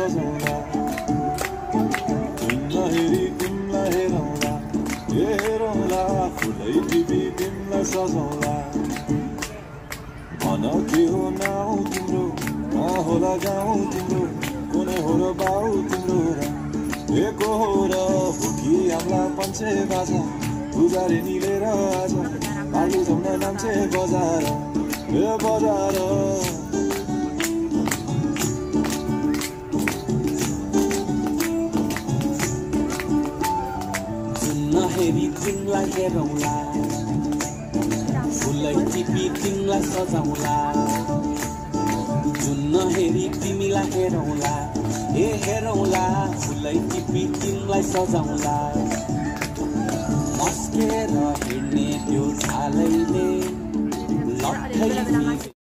सजाउँला तिमीलाई हेरी तिमीलाई हेरौँला हेरौँला फुलै टिपी तिमीलाई सजाउँला भन के हो नाउ तिम्रो कहाँ होला गाउँ तिम्रो कुनै हो र बाउ तिम्रो र को हो र भुकी आम्ला पन्छे बाजा पुजारी निलेर आज पार्टी जम्न नाम्छे बजार बजार हेरी तिमीलाई हेरौँला फुलै टिपी तिमीलाई सजाउँला जुन हेरी तिमीलाई हेरौँला हेरौँला फुलै टिपी तिमीलाई सजाउँला मस्केर हिँड्ने त्यो छालैले लट्ठै